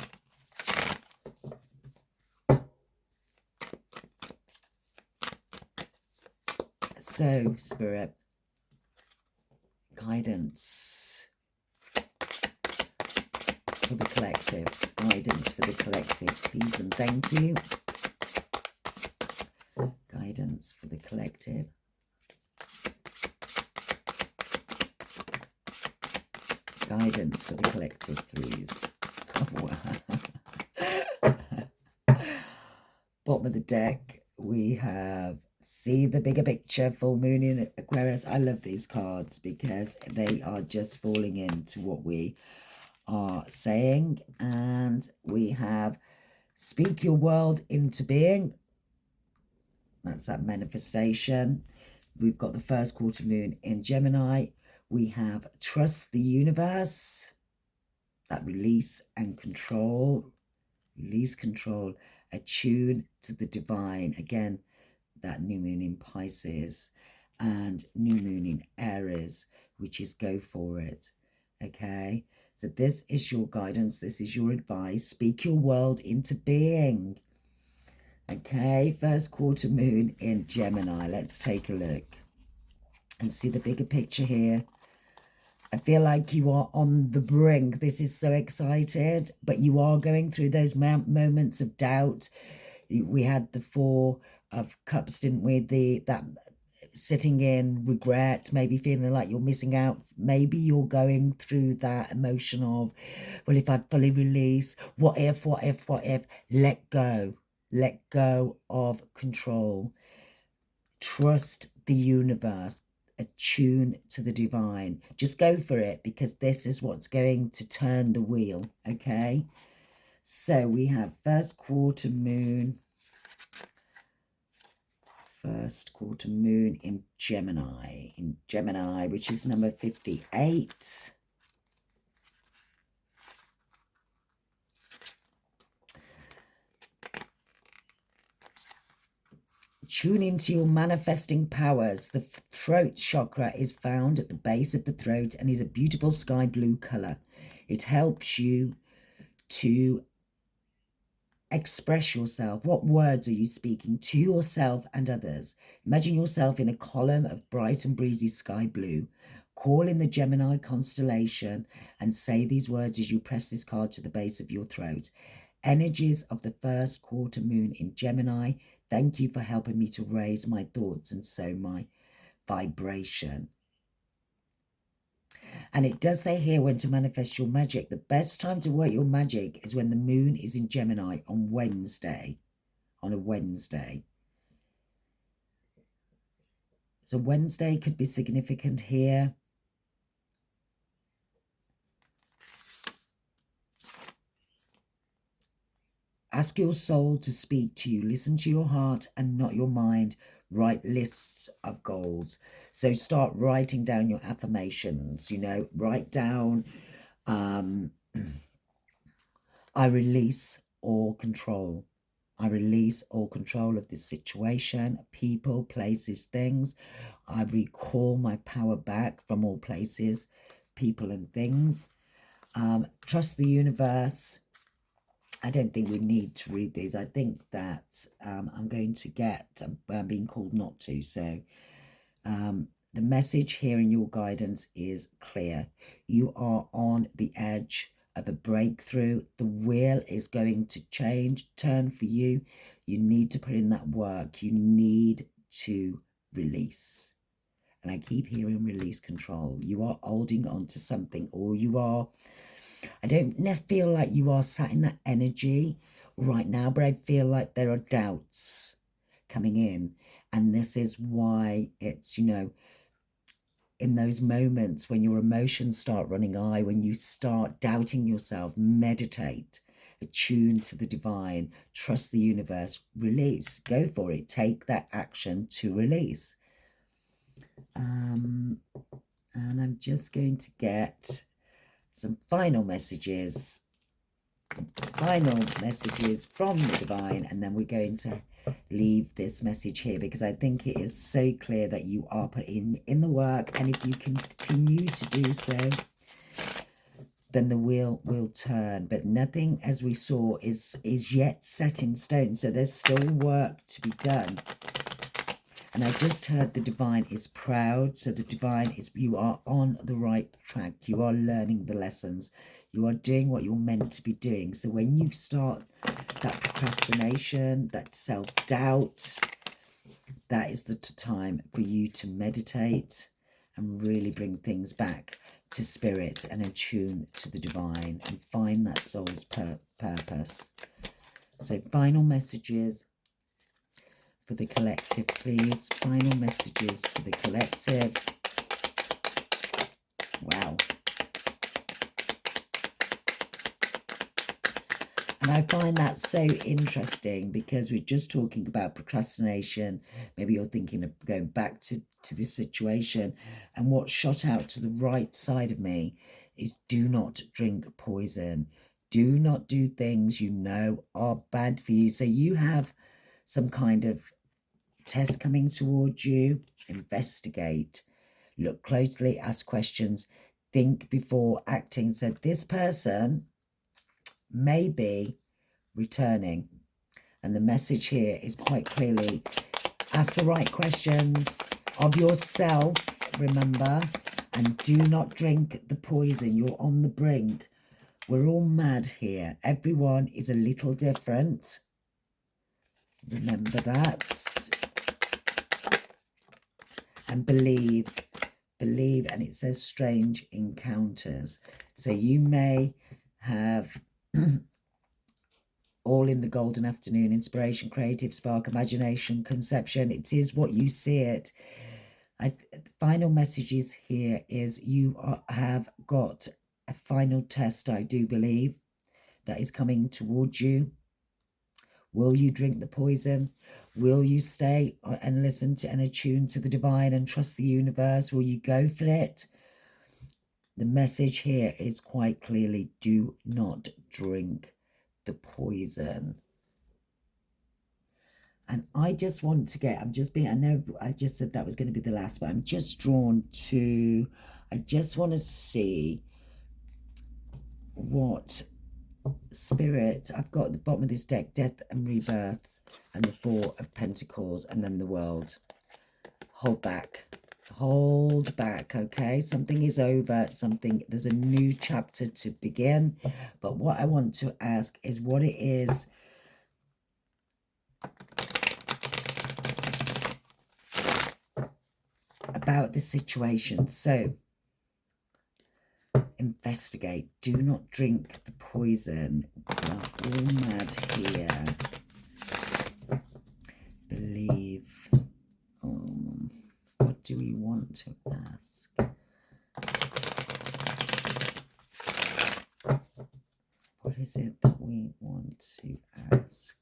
So, Spirit, guidance for the collective. Guidance for the collective, please and thank you. Guidance for the collective. Guidance for the collective, please. Oh, wow. Bottom of the deck, we have see the bigger picture, full moon in Aquarius. I love these cards because they are just falling into what we are saying. And we have speak your world into being. That's that manifestation. We've got the first quarter moon in Gemini. We have trust the universe, that release and control. Release control, attune to the divine. Again, that new moon in Pisces and new moon in Aries, which is go for it. Okay, so this is your guidance. This is your advice. Speak your world into being. Okay, first quarter moon in Gemini. Let's take a look and see the bigger picture here. I feel like you are on the brink. This is so excited, but you are going through those moments of doubt. We had the Four of Cups, didn't we? That sitting in regret, maybe feeling like you're missing out. Maybe you're going through that emotion of, well, if I fully release, what if? Let go of control. Trust the universe. Attune to the divine. Just go for it, because this is what's going to turn the wheel. Okay, so we have first quarter moon in Gemini, which is number 58. Tune into your manifesting powers. The throat chakra is found at the base of the throat and is a beautiful sky blue color. It helps you to express yourself. What words are you speaking to yourself and others? Imagine yourself in a column of bright and breezy sky blue. Call in the Gemini constellation and say these words as you press this card to the base of your throat. Energies of the first quarter moon in Gemini, thank you for helping me to raise my thoughts and so my vibration. And it does say here when to manifest your magic. The best time to work your magic is when the moon is in Gemini on Wednesday. On a Wednesday. So Wednesday could be significant here. Ask your soul to speak to you. Listen to your heart and not your mind. Write lists of goals. So start writing down your affirmations, write down, I release all control. I release all control of this situation, people, places, things. I recall my power back from all places, people and things. Trust the universe. I don't think we need to read these. I think that I'm going to get, I'm being called not to. So the message here in your guidance is clear. You are on the edge of a breakthrough. The wheel is going to turn for you. You need to put in that work. You need to release. And I keep hearing release control. You are holding on to something, or you are, I don't feel like you are sat in that energy right now, but I feel like there are doubts coming in. And this is why it's, in those moments when your emotions start running high, when you start doubting yourself, meditate, attune to the divine, trust the universe, release, go for it, take that action to release. And I'm just going to get some final messages from the divine, and then we're going to leave this message here, because I think it is so clear that you are putting in the work, and if you continue to do so, then the wheel will turn. But nothing, as we saw, is yet set in stone, so there's still work to be done. And I just heard the divine is proud. So the divine is, you are on the right track. You are learning the lessons. You are doing what you're meant to be doing. So when you start that procrastination, that self-doubt, that is the time for you to meditate and really bring things back to spirit and attune to the divine and find that soul's purpose. So final messages for the collective, please. Final messages for the collective. Wow. And I find that so interesting, because we're just talking about procrastination. Maybe you're thinking of going back to this situation. And what shot out to the right side of me is, do not drink poison. Do not do things you know are bad for you. So you have some kind of test coming towards you. Investigate, look closely, ask questions, think before acting. So this person may be returning, and the message here is quite clearly, ask the right questions of yourself, remember, and do not drink the poison. You're on the brink. We're all mad here. Everyone is a little different. Remember that. And believe, and it says strange encounters. So you may have all in the golden afternoon, inspiration, creative spark, imagination, conception. It is what you see it. The final messages here is, you have got a final test, I do believe, that is coming towards you. Will you drink the poison? Will you stay and listen to and attune to the divine and trust the universe? Will you go for it? The message here is quite clearly, do not drink the poison. And I just want to get, I know I just said that was going to be the last, but I'm just drawn to, I just want to see what Spirit, I've got at the bottom of this deck, death and rebirth, and the Four of Pentacles, and then the World. Hold back, okay? Something is over, there's a new chapter to begin. But what I want to ask is what it is about the situation. So investigate, do not drink the poison. We're all mad here. Believe. What do we want to ask? What is it that we want to ask?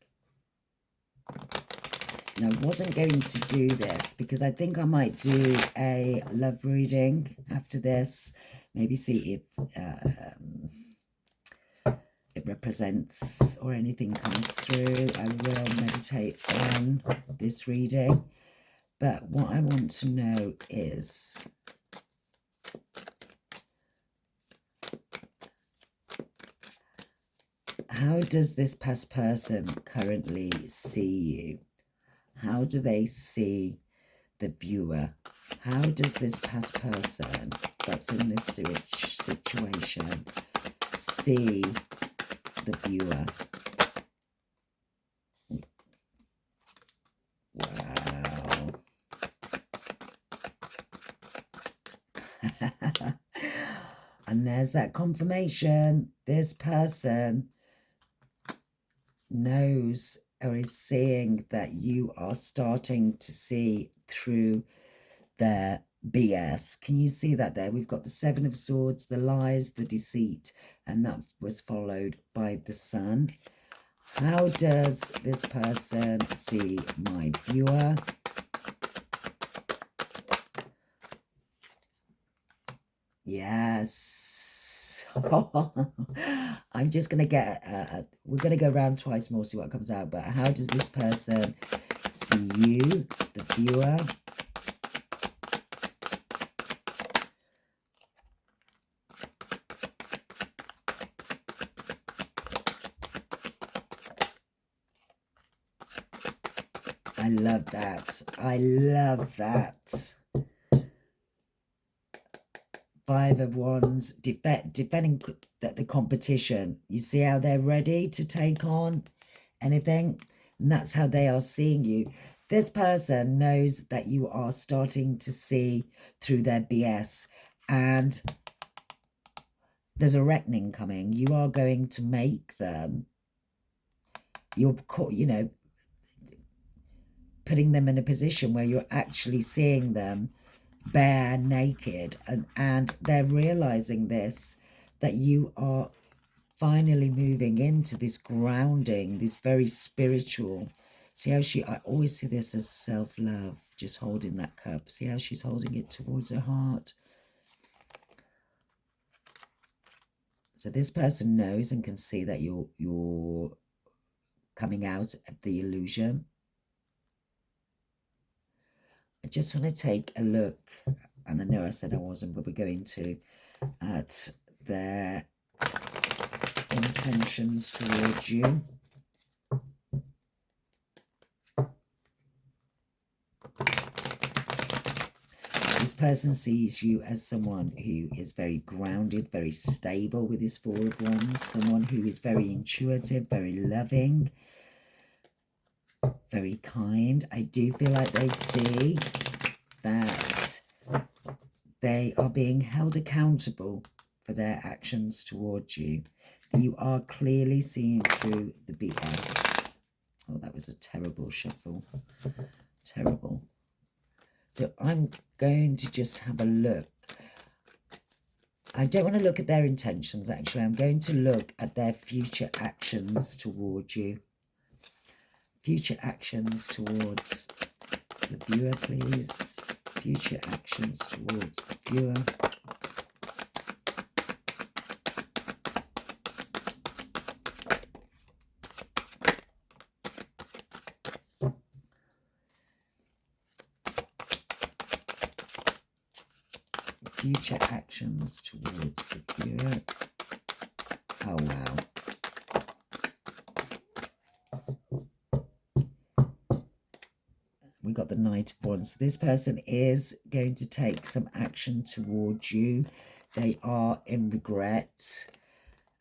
Now, I wasn't going to do this because I think I might do a love reading after this. Maybe see if it represents or anything comes through. I will meditate on this reading. But what I want to know is, how does this past person currently see you? How do they see the viewer? How does this past person that's in this situation see the viewer? Wow. And there's that confirmation. This person knows or is seeing that you are starting to see through their BS. Can you see that there? We've got the Seven of Swords, the lies, the deceit, and that was followed by the Sun. How does this person see my viewer? Yes. I'm just going to get, we're going to go around twice more, see what comes out. But how does this person see you, the viewer? I love that. I love that. Five of Wands, defending the competition. You see how they're ready to take on anything? And that's how they are seeing you. This person knows that you are starting to see through their BS. And there's a reckoning coming. You are going to make them, you're, you know, putting them in a position where you're actually seeing them bare naked, and they're realizing this, that you are finally moving into this grounding, this very spiritual. See how I always see this as self-love, just holding that cup. See how she's holding it towards her heart. So this person knows and can see that you're coming out of the illusion. I just want to take a look, and I know I said I wasn't, but we're going to, at their intentions towards you. This person sees you as someone who is very grounded, very stable with his Four of Wands, someone who is very intuitive, very loving, very kind. I do feel like they see that they are being held accountable for their actions towards you. You are clearly seeing through the BS. Oh, that was a terrible shuffle. Terrible. So I'm going to just have a look. I don't want to look at their intentions, actually. I'm going to look at their future actions towards you. Future actions towards the viewer, please. Future actions towards the viewer. Future actions towards the viewer. Oh, wow. We got the Knight of Wands. So this person is going to take some action towards you. They are in regret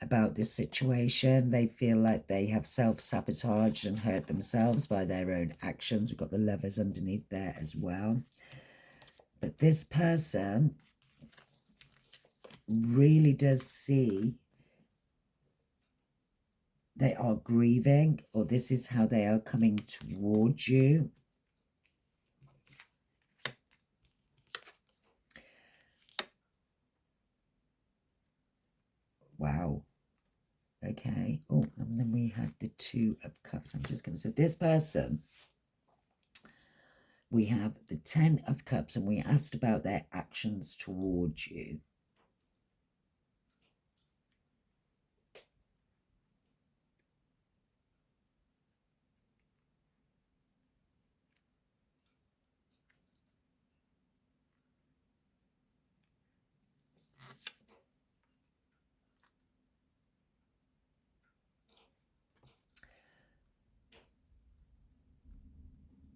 about this situation. They feel like they have self-sabotaged and hurt themselves by their own actions. We've got the Lovers underneath there as well. But this person really does see they are grieving, or this is how they are coming towards you. Wow. Okay. Oh, and then we had the Two of Cups. I'm just going to say this person, we have the Ten of Cups, and we asked about their actions towards you.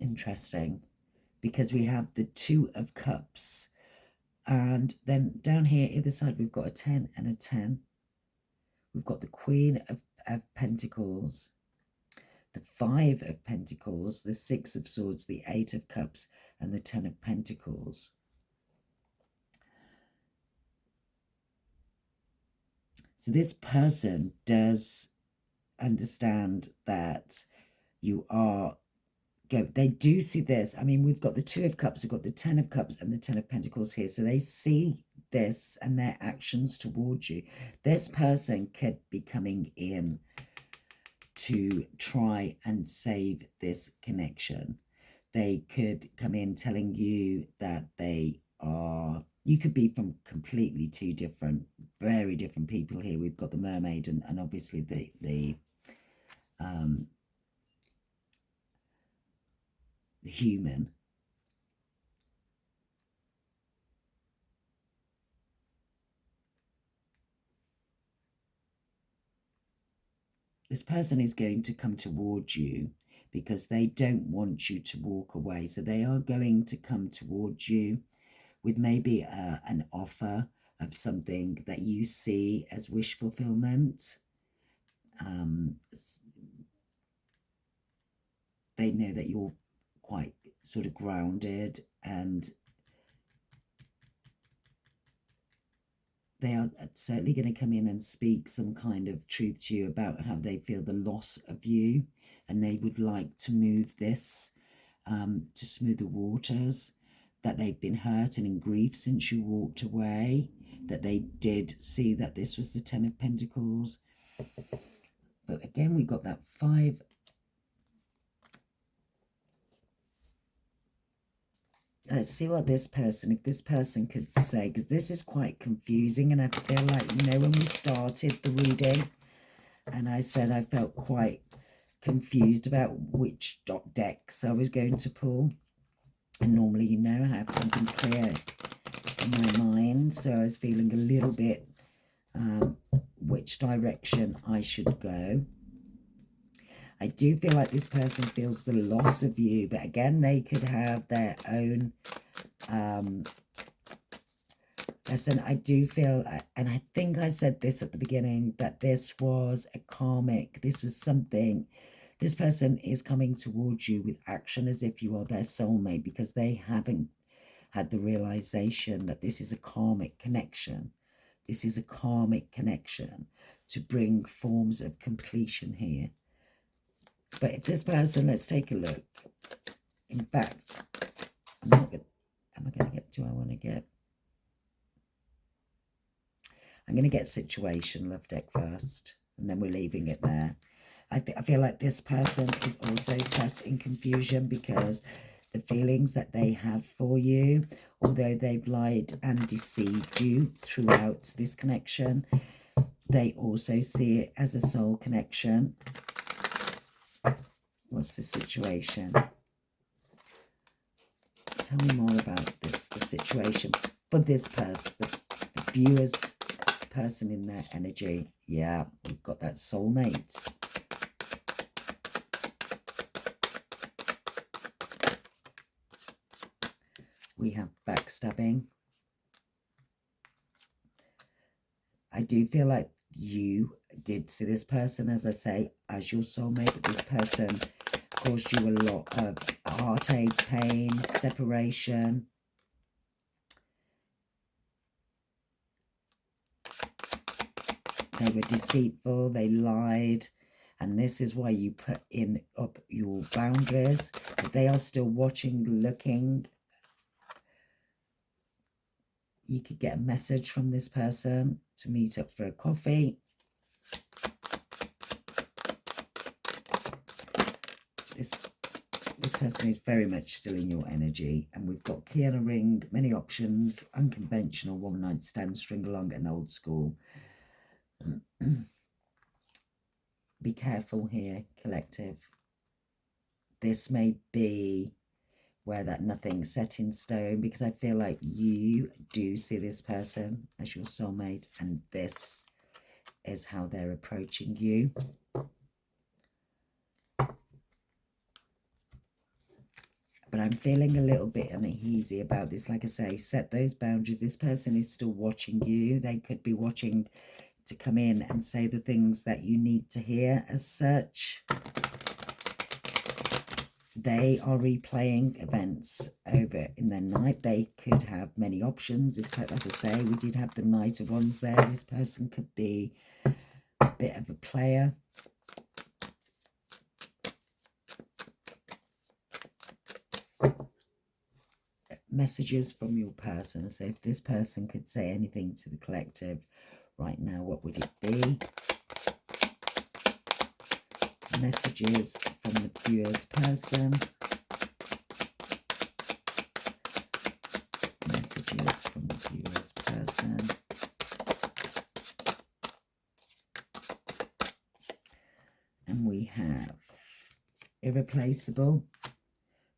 Interesting, because we have the Two of Cups, and then down here either side we've got a 10 and a 10. We've got the Queen of Pentacles, the Five of Pentacles, the Six of Swords, the Eight of Cups, and the 10 of Pentacles. So this person does understand that you are go. They do see this. I mean, we've got the Two of Cups, we've got the Ten of Cups and the Ten of Pentacles here. So they see this and their actions towards you. This person could be coming in to try and save this connection. They could come in telling you that they are, you could be from completely two different, very different people here. We've got the Mermaid and obviously the human. This person is going to come towards you because they don't want you to walk away. So they are going to come towards you with maybe an offer of something that you see as wish fulfillment. They know that you're quite sort of grounded, and they are certainly going to come in and speak some kind of truth to you about how they feel the loss of you, and they would like to move this to smooth the waters, that they've been hurt and in grief since you walked away, that they did see that this was the Ten of Pentacles. But again, we got that 5. Let's see what this person, if this person could say, because this is quite confusing, and I feel like, you know, when we started the reading and I said I felt quite confused about which decks I was going to pull, and normally, you know, I have something clear in my mind, so I was feeling a little bit which direction I should go. I do feel like this person feels the loss of you, but again, they could have their own lesson. I do feel, and I think I said this at the beginning, that this was a karmic. This was something, this person is coming towards you with action as if you are their soulmate, because they haven't had the realization that this is a karmic connection. This is a karmic connection to bring forms of completion here. But if this person, let's take a look. In fact, am I going to get, do I want to get? I'm going to get situation, love deck first, and then we're leaving it there. I feel like this person is also sat in confusion because the feelings that they have for you, although they've lied and deceived you throughout this connection, they also see it as a soul connection. What's the situation? Tell me more about this, the situation for this person, the viewer's person in their energy. Yeah, we've got that soulmate. We have backstabbing. I do feel like you did see this person, as I say, as your soulmate, but this person caused you a lot of heartache, pain, separation. They were deceitful, they lied, and this is why you put in up your boundaries. But they are still watching, looking. You could get a message from this person to meet up for a coffee. This person is very much still in your energy. And we've got key and a ring, many options, unconventional, one night stand, string along, and old school. Be careful here, collective. This may be where that nothing's set in stone, because I feel like you do see this person as your soulmate, and this is how they're approaching you. But I'm feeling a little bit uneasy about this. Like I say, set those boundaries. This person is still watching you. They could be watching to come in and say the things that you need to hear as such. They are replaying events over in their night. They could have many options. As I say, we did have the Knight of Wands there. This person could be a bit of a player. messages from your person. So if this person could say anything to the collective right now, what would it be? Messages from the viewer's person. Messages from the viewer's person. And we have irreplaceable.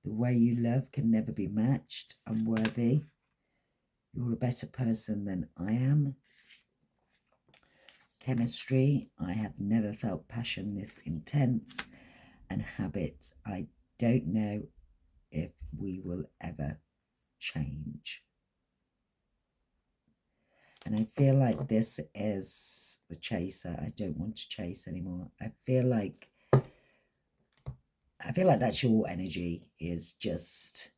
The way you love can never be matched. Unworthy. You're a better person than I am. Chemistry. I have never felt passion this intense. And habits. I don't know if we will ever change. And I feel like this is the chaser. I don't want to chase anymore. I feel like that's your energy, is just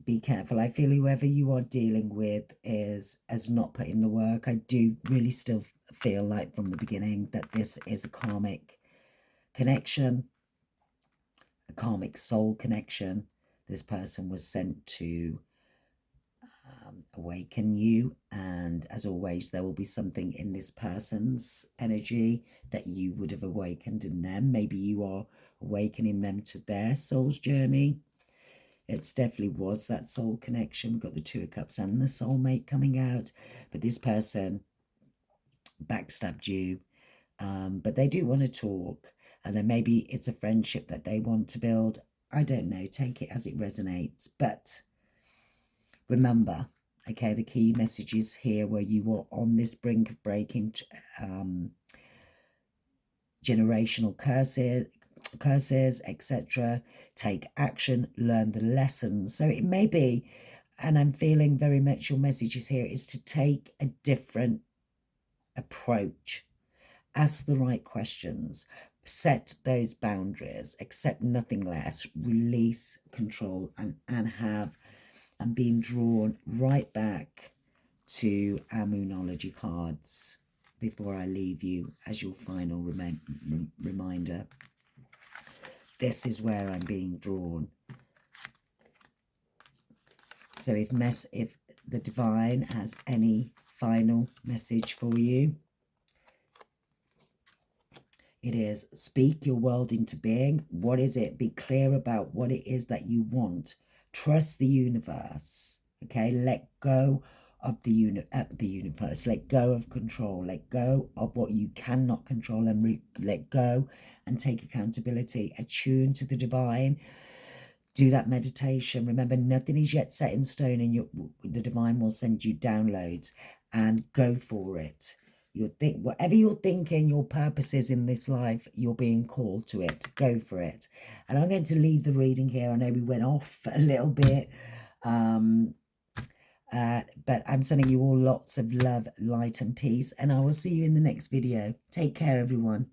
be careful. I feel whoever you are dealing with has not put in the work. I do really still feel like from the beginning that this is a karmic connection, a karmic soul connection. This person was sent to awaken you, and as always there will be something in this person's energy that you would have awakened in them. Maybe you are awakening them to their soul's journey. It's definitely was that soul connection. We've got the Two of Cups and the soulmate coming out, but this person backstabbed you, but they do want to talk, and then maybe it's a friendship that they want to build. I don't know, take it as it resonates. But remember, okay, the key messages here where you are on this brink of breaking generational curses, etc. Take action, learn the lessons. So it may be, and I'm feeling very much your messages here, is to take a different approach. Ask the right questions. Set those boundaries. Accept nothing less. Release control and being drawn right back to our Moonology cards before I leave you as your final reminder. This is where I'm being drawn. So if the divine has any final message for you, it is speak your world into being. What is it? Be clear about what it is that you want. Trust the universe. Okay, let go of the universe. Let go of control. Let go of what you cannot control, and let go and take accountability. Attune to the divine. Do that meditation. Remember, nothing is yet set in stone, and the divine will send you downloads, and go for it. Whatever you're thinking, your purpose is in this life, you're being called to it. Go for it. And I'm going to leave the reading here. I know we went off a little bit, but I'm sending you all lots of love, light, and peace. And I will see you in the next video. Take care, everyone.